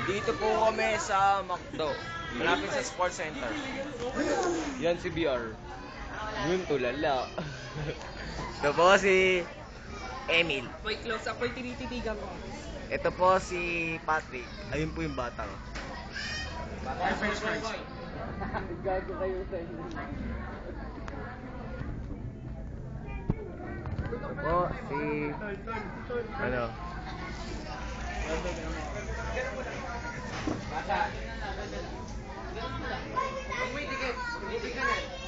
Dito po kami sa McDo. Malapit sa Sports Center. Yan si BR. Yun, tulala. Ito po si Emil. May close up, may tinititigan ko. Ito po si Patrick. Ayun po yung bata. French fries. Gago kayo sa inyo. Ito po si... Ano?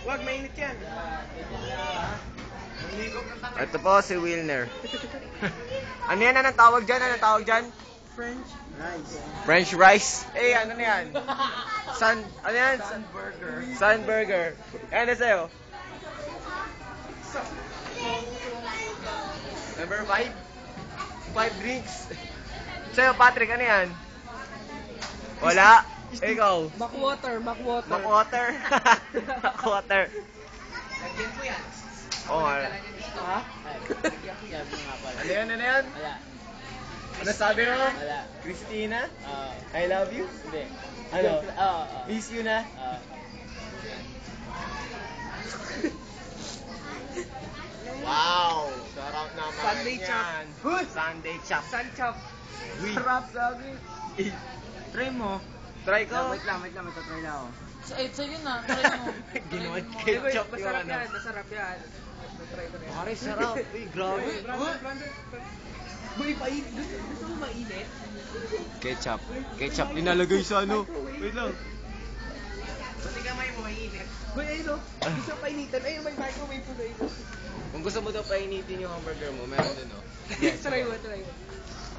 Wag, mainit yan. Ito po si Wilner. Ano yan? Anong tawag dyan? Anong tawag dyan? French rice. French rice? Eh, ano na yan? Ano yan? Burger. Sun burger. Ano sa'yo? Number 5? 5 drinks. Sa'yo, Patrick, ano yan? Wala. Ikaw? Backwater. Backwater. Backwater. Lagyan ko yan. Oo nga. Ha? Lagyan ko yan mga pala. Ano yan? Ano yan? Wala. Ano sabi mo? Wala. Christina? I love you? Hindi. Ano? Oo. Miss you na? Wow! Sarap naman Sunday yan. chop. Sunday chop. Sun chop. Uy. Sarap sabi. Try mo. Try ko. Wait lang. May tatry na ako. Sa'yo na, try mo. Ginawa ketchup yung Masarap ano. yan. Masarap yan. Try ko na yan. Pare, sarap. Uy, grabe. Boy, painit. Gusto mo mainit? Ketchup. Ketchup nilalagay sa ano. Wait lang. Pati kamay mo mainit. Boy, ayun o. Gusto painitan. Ayun, may microwave po na ito. Kung gusto mo daw painitin yung hamburger mo, meron din, oh. Yes. Try mo.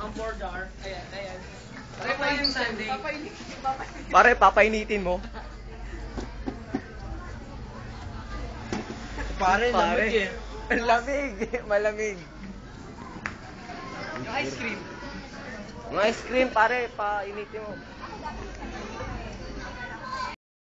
Ang burger. Ayan. Try pa yung Sunday. Papainitin. Pare, papainitin mo. Pare, lamig eh. Lamig. Malamig. Yung ice cream. Yung ice cream, pare, painitin mo.